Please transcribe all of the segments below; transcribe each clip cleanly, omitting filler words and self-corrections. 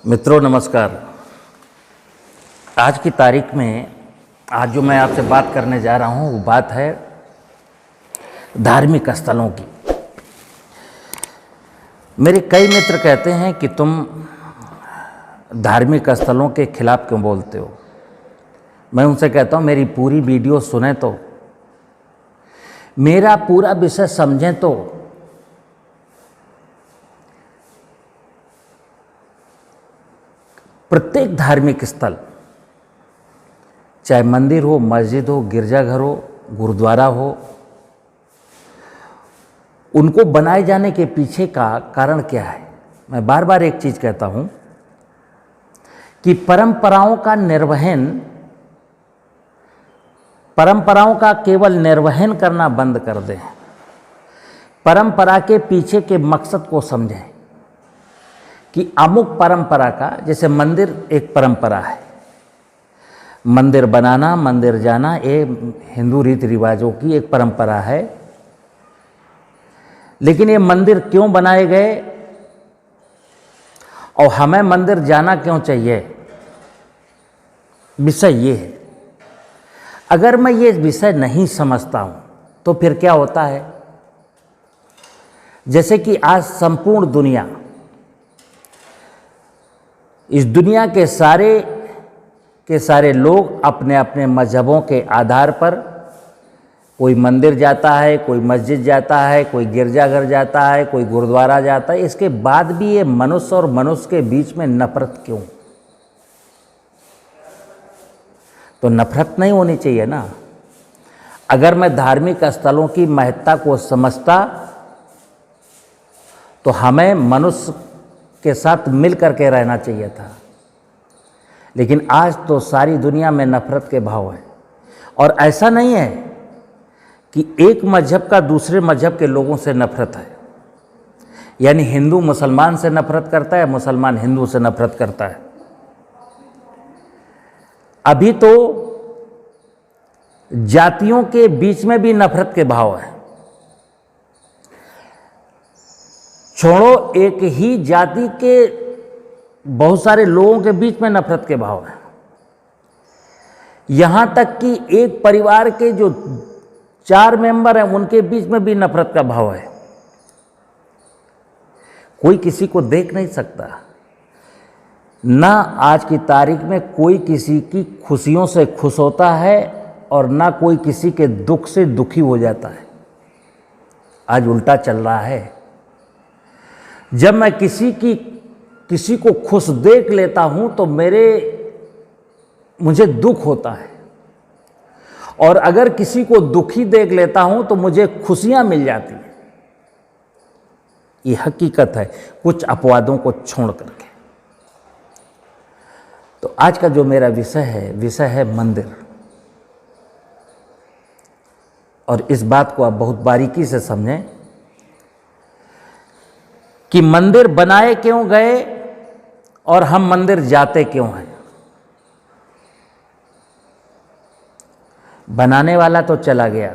मित्रों नमस्कार। आज की तारीख में आज जो मैं आपसे बात करने जा रहा हूँ वो बात है धार्मिक स्थलों की। मेरे कई मित्र कहते हैं कि तुम धार्मिक स्थलों के खिलाफ क्यों बोलते हो। मैं उनसे कहता हूँ मेरी पूरी वीडियो सुने तो, मेरा पूरा विषय समझें तो। प्रत्येक धार्मिक स्थल, चाहे मंदिर हो, मस्जिद हो, गिरजाघर हो, गुरुद्वारा हो, उनको बनाए जाने के पीछे का कारण क्या है। मैं बार बार एक चीज कहता हूं कि परंपराओं का केवल निर्वहन करना बंद कर दें। परंपरा के पीछे के मकसद को समझें कि अमुक परंपरा का, जैसे मंदिर एक परंपरा है, मंदिर बनाना, मंदिर जाना, ये हिंदू रीति रिवाजों की एक परंपरा है। लेकिन ये मंदिर क्यों बनाए गए और हमें मंदिर जाना क्यों चाहिए, विषय ये है। अगर मैं ये विषय नहीं समझता हूं तो फिर क्या होता है, जैसे कि आज संपूर्ण दुनिया, इस दुनिया के सारे लोग अपने अपने मजहबों के आधार पर, कोई मंदिर जाता है, कोई मस्जिद जाता है, कोई गिरजाघर जाता है, कोई गुरुद्वारा जाता है। इसके बाद भी ये मनुष्य और मनुष्य के बीच में नफरत क्यों? तो नफरत नहीं होनी चाहिए ना। अगर मैं धार्मिक स्थलों की महत्ता को समझता तो हमें मनुष्य के साथ मिल करके रहना चाहिए था। लेकिन आज तो सारी दुनिया में नफरत के भाव है। और ऐसा नहीं है कि एक मजहब का दूसरे मजहब के लोगों से नफरत है, यानी हिंदू मुसलमान से नफरत करता है, मुसलमान हिंदू से नफरत करता है। अभी तो जातियों के बीच में भी नफरत के भाव है। छोड़ो, एक ही जाति के बहुत सारे लोगों के बीच में नफरत के भाव है। यहां तक कि एक परिवार के जो 4 मेंबर हैं उनके बीच में भी नफरत का भाव है। कोई किसी को देख नहीं सकता ना। आज की तारीख में कोई किसी की खुशियों से खुश होता है और ना कोई किसी के दुख से दुखी हो जाता है। आज उल्टा चल रहा है। जब मैं किसी को खुश देख लेता हूं तो मुझे दुख होता है, और अगर किसी को दुखी देख लेता हूं तो मुझे खुशियां मिल जाती हैं। ये हकीकत है, कुछ अपवादों को छोड़ करके। तो आज का जो मेरा विषय है मंदिर। और इस बात को आप बहुत बारीकी से समझें कि मंदिर बनाए क्यों गए और हम मंदिर जाते क्यों हैं। बनाने वाला तो चला गया।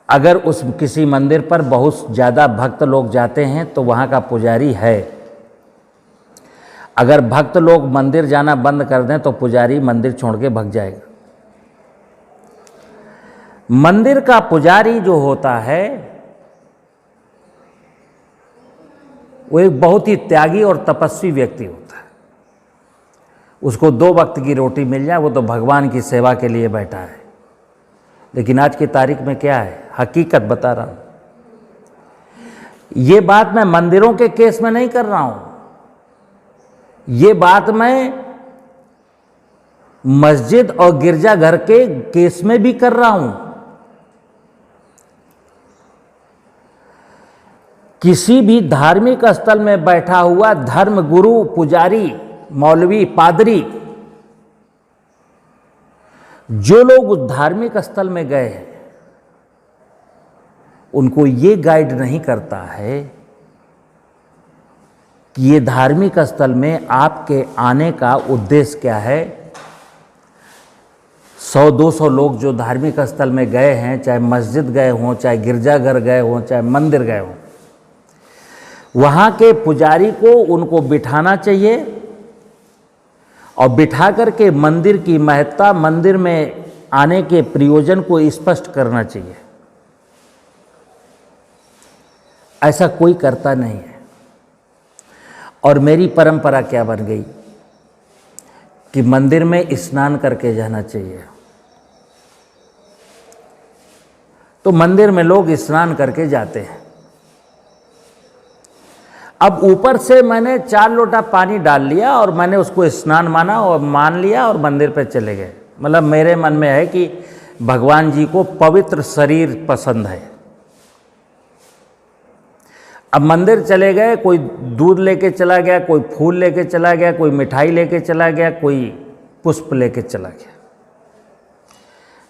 अगर उस किसी मंदिर पर बहुत ज़्यादा भक्त लोग जाते हैं तो वहाँ का पुजारी है। अगर भक्त लोग मंदिर जाना बंद कर दें तो पुजारी मंदिर छोड़ के भाग जाएगा। मंदिर का पुजारी जो होता है वो एक बहुत ही त्यागी और तपस्वी व्यक्ति होता है। उसको 2 वक्त की रोटी मिल जाए, वो तो भगवान की सेवा के लिए बैठा है। लेकिन आज की तारीख में क्या है, हकीकत बता रहा हूं। ये बात मैं मंदिरों के केस में नहीं कर रहा हूं, ये बात मैं मस्जिद और गिरजाघर के केस में भी कर रहा हूं। किसी भी धार्मिक स्थल में बैठा हुआ धर्म गुरु, पुजारी, मौलवी, पादरी, जो लोग उस धार्मिक स्थल में गए हैं उनको ये गाइड नहीं करता है कि ये धार्मिक स्थल में आपके आने का उद्देश्य क्या है। 100-200 लोग जो धार्मिक स्थल में गए हैं, चाहे मस्जिद गए हों, चाहे गिरजाघर गए हों, चाहे मंदिर गए हों, वहाँ के पुजारी को उनको बिठाना चाहिए और बिठा करके मंदिर की महत्ता, मंदिर में आने के प्रयोजन को स्पष्ट करना चाहिए। ऐसा कोई करता नहीं है। और मेरी परंपरा क्या बन गई कि मंदिर में स्नान करके जाना चाहिए। तो मंदिर में लोग स्नान करके जाते हैं। अब ऊपर से मैंने 4 लोटा पानी डाल लिया और मैंने उसको स्नान माना और मान लिया और मंदिर पे चले गए। मतलब मेरे मन में है कि भगवान जी को पवित्र शरीर पसंद है। अब मंदिर चले गए, कोई दूध लेके चला गया, कोई फूल लेके चला गया, कोई मिठाई लेके चला गया, कोई पुष्प लेके चला गया।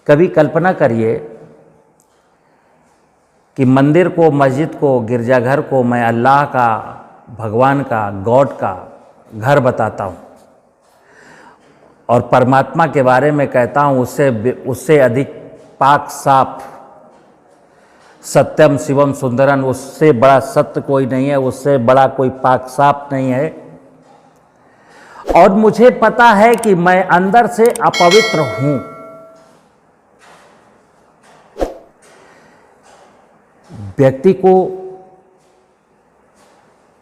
कभी कल्पना करिए कि मंदिर को, मस्जिद को, गिरजाघर को मैं अल्लाह का, भगवान का, गॉड का घर बताता हूँ और परमात्मा के बारे में कहता हूँ उससे अधिक पाक साफ, सत्यम शिवम सुंदरन, उससे बड़ा सत्य कोई नहीं है, उससे बड़ा कोई पाक साफ नहीं है। और मुझे पता है कि मैं अंदर से अपवित्र हूं। व्यक्ति को,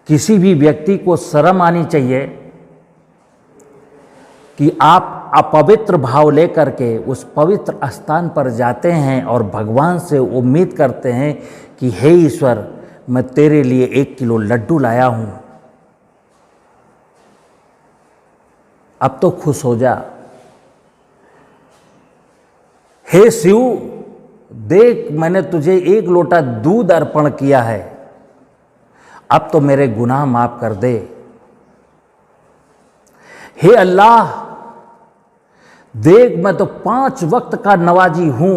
किसी भी व्यक्ति को शर्म आनी चाहिए कि आप अपवित्र भाव लेकर के उस पवित्र स्थान पर जाते हैं और भगवान से उम्मीद करते हैं कि हे ईश्वर, मैं तेरे लिए 1 किलो लड्डू लाया हूं, अब तो खुश हो जा। हे शिव, देख मैंने तुझे 1 लोटा दूध अर्पण किया है, अब तो मेरे गुनाह माफ कर दे। हे अल्लाह, देख मैं तो 5 वक्त का नवाजी हूं,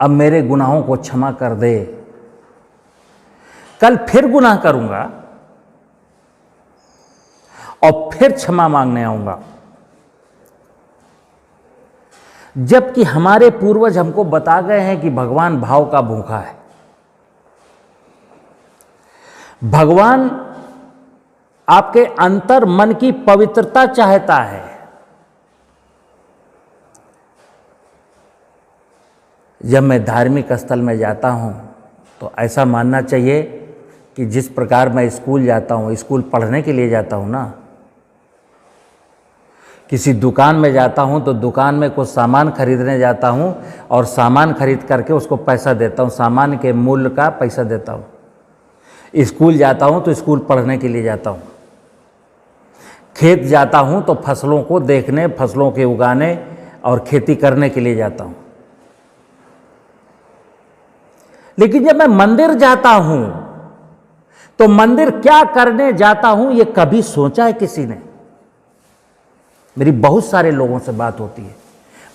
अब मेरे गुनाहों को क्षमा कर दे। कल फिर गुनाह करूंगा और फिर क्षमा मांगने आऊंगा। जबकि हमारे पूर्वज हमको बता गए हैं कि भगवान भाव का भूखा है। भगवान आपके अंतर मन की पवित्रता चाहता है। जब मैं धार्मिक स्थल में जाता हूं तो ऐसा मानना चाहिए कि जिस प्रकार मैं स्कूल जाता हूं, स्कूल पढ़ने के लिए जाता हूं ना, किसी दुकान में जाता हूं तो दुकान में कुछ सामान खरीदने जाता हूं और सामान खरीद करके उसको पैसा देता हूं, सामान के मूल्य का पैसा देता हूं। स्कूल जाता हूं तो स्कूल पढ़ने के लिए जाता हूं। खेत जाता हूं तो फसलों को देखने, फसलों के उगाने और खेती करने के लिए जाता हूं। लेकिन जब मैं मंदिर जाता हूं तो मंदिर क्या करने जाता हूं ये कभी सोचा है किसी ने? मेरी बहुत सारे लोगों से बात होती है,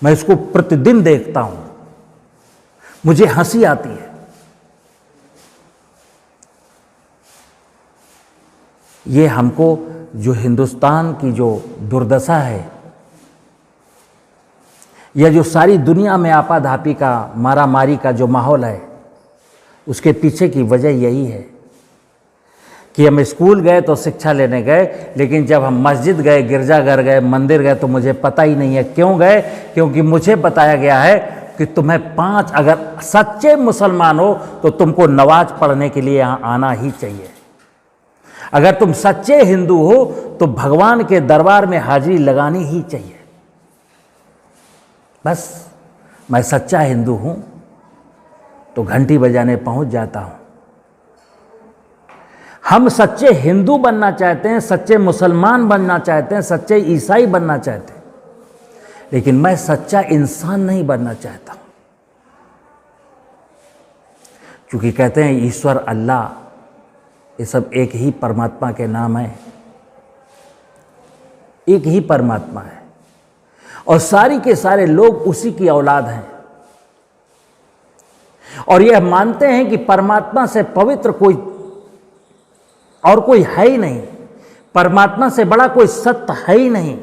मैं इसको प्रतिदिन देखता हूं, मुझे हंसी आती है। ये हमको जो हिंदुस्तान की जो दुर्दशा है, या जो सारी दुनिया में आपाधापी का, मारामारी का जो माहौल है, उसके पीछे की वजह यही है कि हम स्कूल गए तो शिक्षा लेने गए, लेकिन जब हम मस्जिद गए, गिरजाघर गए, मंदिर गए तो मुझे पता ही नहीं है क्यों गए। क्योंकि मुझे बताया गया है कि तुम्हें 5, अगर सच्चे मुसलमान हो तो तुमको नमाज पढ़ने के लिए यहाँ आना ही चाहिए। अगर तुम सच्चे हिंदू हो तो भगवान के दरबार में हाजिरी लगानी ही चाहिए। बस मैं सच्चा हिंदू हूं तो घंटी बजाने पहुंच जाता हूं। हम सच्चे हिंदू बनना चाहते हैं, सच्चे मुसलमान बनना चाहते हैं, सच्चे ईसाई बनना चाहते हैं, लेकिन मैं सच्चा इंसान नहीं बनना चाहता। क्योंकि कहते हैं ईश्वर, अल्लाह, ये सब एक ही परमात्मा के नाम है, एक ही परमात्मा है और सारी के सारे लोग उसी की औलाद हैं। और यह मानते हैं कि परमात्मा से पवित्र कोई और कोई है ही नहीं, परमात्मा से बड़ा कोई सत्य है ही नहीं।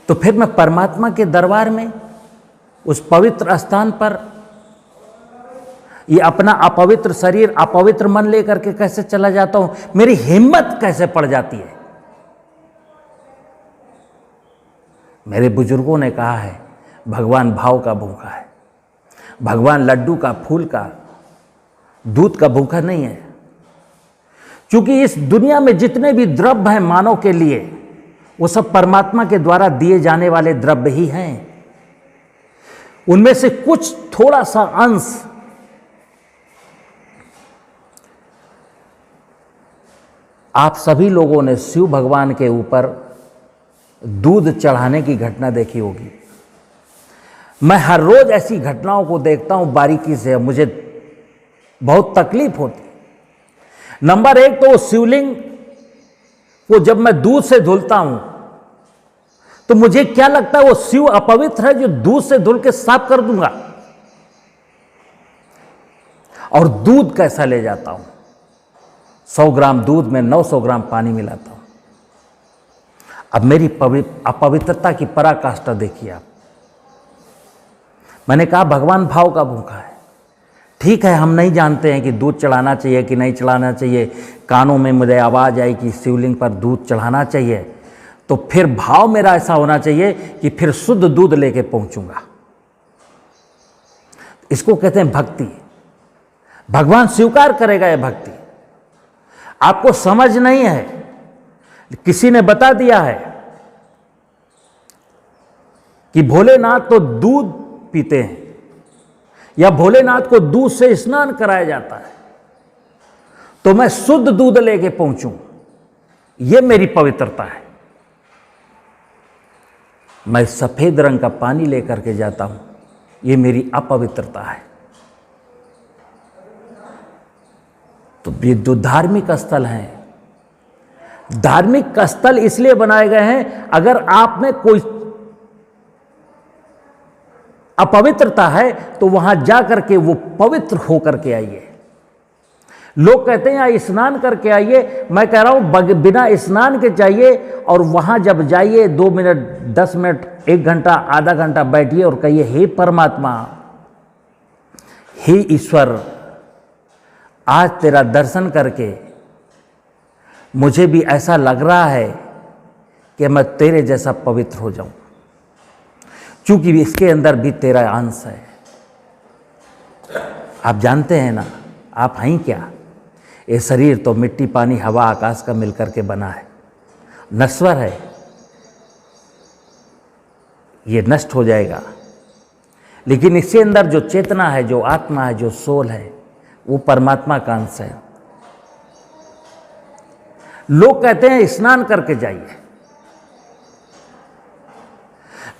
तो फिर मैं परमात्मा के दरबार में, उस पवित्र स्थान पर ये अपना अपवित्र शरीर, अपवित्र मन लेकर के कैसे चला जाता हूं? मेरी हिम्मत कैसे पड़ जाती है? मेरे बुजुर्गों ने कहा है, भगवान भाव का भूखा है, भगवान लड्डू का, फूल का, दूध का भूखा नहीं है। क्योंकि इस दुनिया में जितने भी द्रव्य हैं मानव के लिए, वो सब परमात्मा के द्वारा दिए जाने वाले द्रव्य ही हैं। उनमें से कुछ थोड़ा सा अंश आप सभी लोगों ने शिव भगवान के ऊपर दूध चढ़ाने की घटना देखी होगी। मैं हर रोज ऐसी घटनाओं को देखता हूं बारीकी से, मुझे बहुत तकलीफ होती। नंबर एक तो शिवलिंग को जब मैं दूध से धुलता हूं तो मुझे क्या लगता है, वो शिव अपवित्र है जो दूध से धुल के साफ कर दूंगा। और दूध कैसा ले जाता हूं, 100 ग्राम दूध में 900 ग्राम पानी मिलाता हूं। अब मेरी अपवित्रता की पराकाष्ठा देखिए आप। मैंने कहा भगवान भाव का भूखा है। ठीक है, हम नहीं जानते हैं कि दूध चढ़ाना चाहिए कि नहीं चढ़ाना चाहिए, कानों में मुझे आवाज़ आई कि शिवलिंग पर दूध चढ़ाना चाहिए, तो फिर भाव मेरा ऐसा होना चाहिए कि फिर शुद्ध दूध लेके पहुंचूंगा। इसको कहते हैं भक्ति। भगवान स्वीकार करेगा यह भक्ति। आपको समझ नहीं है, किसी ने बता दिया है कि भोलेनाथ तो दूध पीते हैं या भोलेनाथ को दूध से स्नान कराया जाता है, तो मैं शुद्ध दूध लेके पहुंचूं, यह मेरी पवित्रता है। मैं सफेद रंग का पानी लेकर के जाता हूं, यह मेरी अपवित्रता है। तो ये जो धार्मिक स्थल हैं, धार्मिक स्थल इसलिए बनाए गए हैं, अगर आप में कोई अपवित्रता है तो वहां जाकर के वो पवित्र होकर के आइए। लोग कहते हैं यहाँ स्नान करके आइए, मैं कह रहा हूं बिना स्नान के चाहिए, और वहां जब जाइए 2 मिनट 10 मिनट 1 घंटा आधा घंटा बैठिए और कहिए, हे परमात्मा, हे ईश्वर, आज तेरा दर्शन करके मुझे भी ऐसा लग रहा है कि मैं तेरे जैसा पवित्र हो जाऊं, क्योंकि इसके अंदर भी तेरा अंश है। आप जानते हैं ना, आप हैं क्या? ये शरीर तो मिट्टी पानी हवा आकाश का मिलकर के बना है, नश्वर है, ये नष्ट हो जाएगा। लेकिन इसके अंदर जो चेतना है, जो आत्मा है, जो सोल है, वो परमात्मा का अंश है। लोग कहते हैं स्नान करके जाइए,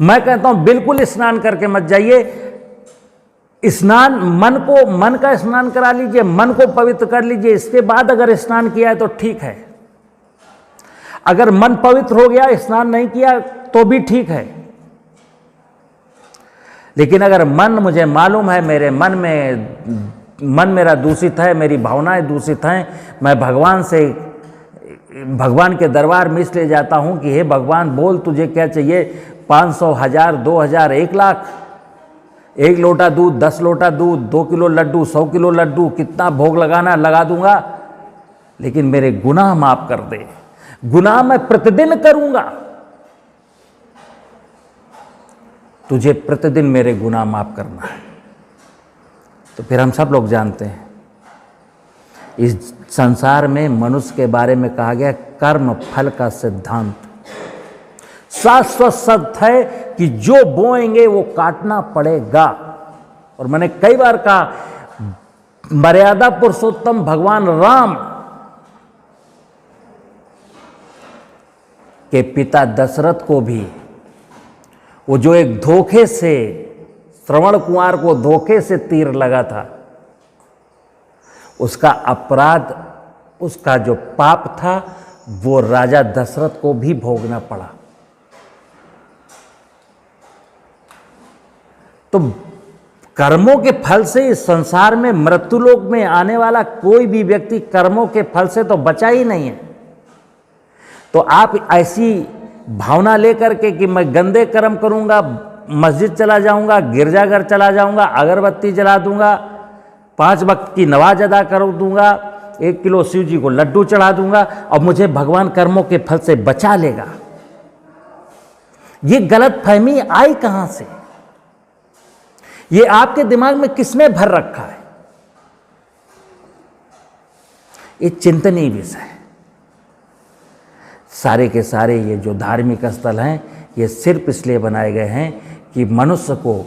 मैं कहता हूं बिल्कुल स्नान करके मत जाइए। स्नान मन का स्नान करा लीजिए, मन को पवित्र कर लीजिए, इसके बाद अगर स्नान किया है तो ठीक है। अगर मन पवित्र हो गया, स्नान नहीं किया तो भी ठीक है। लेकिन अगर मुझे मालूम है मेरे मन मेरा दूषित है, मेरी भावनाएं दूषित हैं, मैं भगवान के दरबार में इसलिए जाता हूं कि हे भगवान, बोल तुझे क्या चाहिए, 500, 1000, 2000, 1 लाख, 1 लोटा दूध, 10 लोटा दूध, 2 किलो लड्डू, 100 किलो लड्डू, कितना भोग लगाना लगा दूंगा, लेकिन मेरे गुनाह माफ कर दे। गुनाह मैं प्रतिदिन करूंगा, तुझे प्रतिदिन मेरे गुनाह माफ करना है। तो फिर हम सब लोग जानते हैं, इस संसार में मनुष्य के बारे में कहा गया कर्म फल का सिद्धांत शाश्वत सत्य है कि जो बोएंगे वो काटना पड़ेगा। और मैंने कई बार कहा, मर्यादा पुरुषोत्तम भगवान राम के पिता दशरथ को भी वो जो एक धोखे से श्रवण कुमार को धोखे से तीर लगा था, उसका अपराध, उसका जो पाप था, वो राजा दशरथ को भी भोगना पड़ा। तो कर्मों के फल से इस संसार में मृत्युलोक में आने वाला कोई भी व्यक्ति कर्मों के फल से तो बचा ही नहीं है। तो आप ऐसी भावना लेकर के कि मैं गंदे कर्म करूंगा, मस्जिद चला जाऊंगा, गिरजाघर चला जाऊंगा, अगरबत्ती जला दूंगा, 5 वक्त की नमाज अदा कर दूंगा, 1 किलो शिव जी को लड्डू चढ़ा दूंगा और मुझे भगवान कर्मों के फल से बचा लेगा। ये गलत फहमी आई कहां से? ये आपके दिमाग में किसने भर रखा है? ये चिंतनीय विषय है। सारे के सारे ये जो धार्मिक स्थल हैं, ये सिर्फ इसलिए बनाए गए हैं कि मनुष्य को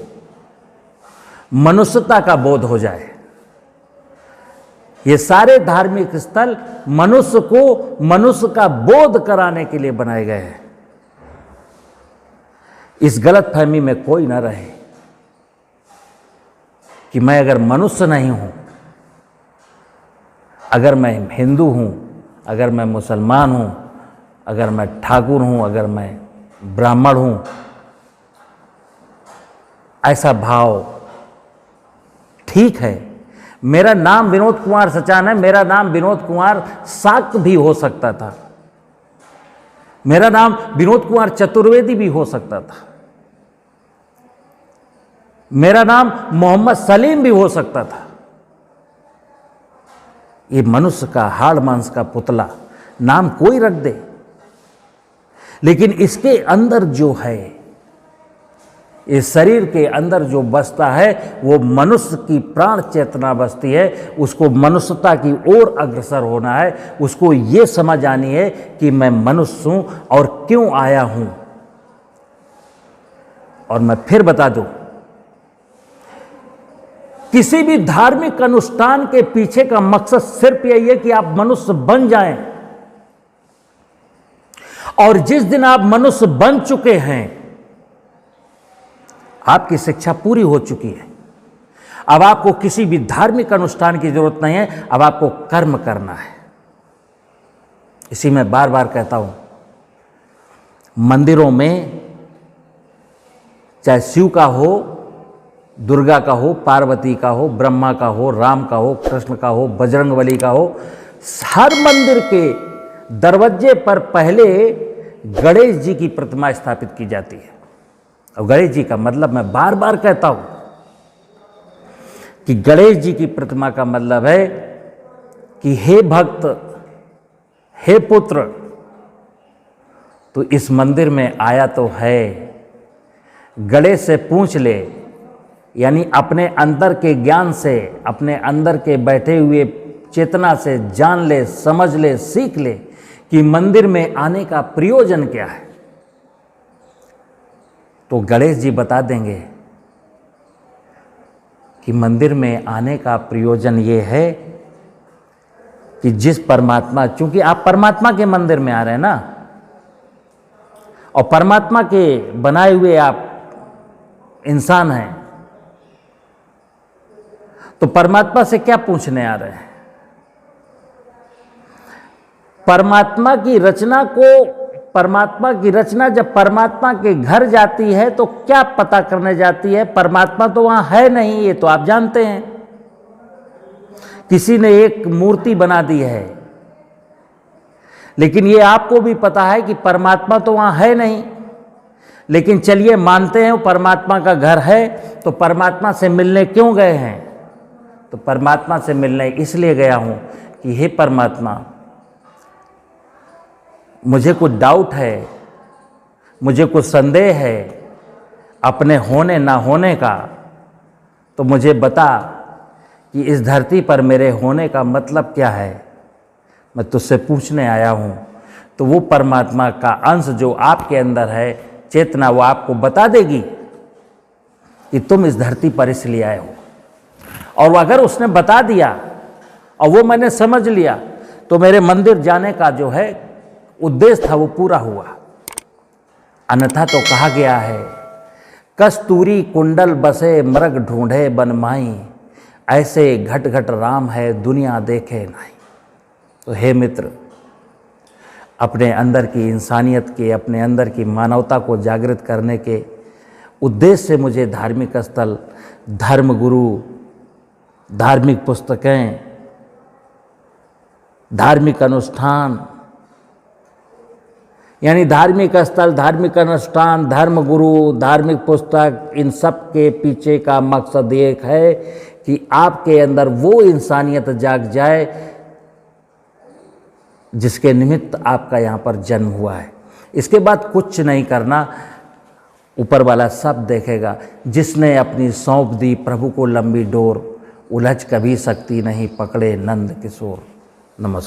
मनुष्यता का बोध हो जाए। ये सारे धार्मिक स्थल मनुष्य को मनुष्य का बोध कराने के लिए बनाए गए हैं। इस गलत फहमी में कोई ना रहे कि मैं अगर मनुष्य नहीं हूं, अगर मैं हिंदू हूं, अगर मैं मुसलमान हूं, अगर मैं ठाकुर हूं, अगर मैं ब्राह्मण हूं, ऐसा भाव ठीक है। मेरा नाम विनोद कुमार सचान है, मेरा नाम विनोद कुमार शाक्त भी हो सकता था, मेरा नाम विनोद कुमार चतुर्वेदी भी हो सकता था, मेरा नाम मोहम्मद सलीम भी हो सकता था। ये मनुष्य का हाड़ मांस का पुतला नाम कोई रख दे, लेकिन इसके अंदर जो है, इस शरीर के अंदर जो बसता है, वो मनुष्य की प्राण चेतना बसती है। उसको मनुष्यता की ओर अग्रसर होना है। उसको ये समझ आनी है कि मैं मनुष्य हूं और क्यों आया हूं। और मैं फिर बता दूं, किसी भी धार्मिक अनुष्ठान के पीछे का मकसद सिर्फ यही है कि आप मनुष्य बन जाएं। और जिस दिन आप मनुष्य बन चुके हैं, आपकी शिक्षा पूरी हो चुकी है। अब आपको किसी भी धार्मिक अनुष्ठान की जरूरत नहीं है, अब आपको कर्म करना है। इसी में बार बार कहता हूं, मंदिरों में चाहे शिव का हो, दुर्गा का हो, पार्वती का हो, ब्रह्मा का हो, राम का हो, कृष्ण का हो, बजरंगबली का हो, हर मंदिर के दरवाजे पर पहले गणेश जी की प्रतिमा स्थापित की जाती है। और गणेश जी का मतलब मैं बार बार कहता हूं कि गणेश जी की प्रतिमा का मतलब है कि हे भक्त, हे पुत्र, तो इस मंदिर में आया तो है, गणेश से पूछ ले, यानी अपने अंदर के ज्ञान से, अपने अंदर के बैठे हुए चेतना से जान ले, समझ ले, सीख ले कि मंदिर में आने का प्रयोजन क्या है। तो गणेश जी बता देंगे कि मंदिर में आने का प्रयोजन ये है कि जिस परमात्मा, चूंकि आप परमात्मा के मंदिर में आ रहे हैं ना, और परमात्मा के बनाए हुए आप इंसान हैं, तो परमात्मा से क्या पूछने आ रहे हैं? परमात्मा की रचना जब परमात्मा के घर जाती है तो क्या पता करने जाती है? परमात्मा तो वहां है नहीं, ये तो आप जानते हैं। किसी ने एक मूर्ति बना दी है, लेकिन ये आपको भी पता है कि परमात्मा तो वहां है नहीं। लेकिन चलिए मानते हैं वो परमात्मा का घर है, तो परमात्मा से मिलने क्यों गए हैं? तो परमात्मा से मिलने इसलिए गया हूं कि हे परमात्मा, मुझे कुछ डाउट है, मुझे कुछ संदेह है अपने होने ना होने का, तो मुझे बता कि इस धरती पर मेरे होने का मतलब क्या है। मैं तुझसे पूछने आया हूं। तो वो परमात्मा का अंश जो आपके अंदर है, चेतना, वो आपको बता देगी कि तुम इस धरती पर इसलिए आए हो। और अगर उसने बता दिया और वो मैंने समझ लिया, तो मेरे मंदिर जाने का जो है उद्देश्य था वो पूरा हुआ। अन्यथा तो कहा गया है, कस्तूरी कुंडल बसे मृग ढूंढे बनमाई, ऐसे घट घट राम है दुनिया देखे नहीं। तो हे मित्र, अपने अंदर की इंसानियत के, अपने अंदर की मानवता को जागृत करने के उद्देश्य से मुझे धार्मिक स्थल, धर्मगुरु, धार्मिक पुस्तकें, धार्मिक अनुष्ठान, यानी धार्मिक स्थल, धार्मिक अनुष्ठान, धर्मगुरु, धार्मिक पुस्तक, इन सब के पीछे का मकसद एक है कि आपके अंदर वो इंसानियत जाग जाए जिसके निमित्त आपका यहाँ पर जन्म हुआ है। इसके बाद कुछ नहीं करना, ऊपर वाला सब देखेगा। जिसने अपनी सौंप दी प्रभु को लंबी डोर, उलझ कभी सकती नहीं पकड़े नंद किशोर। नमस्कार।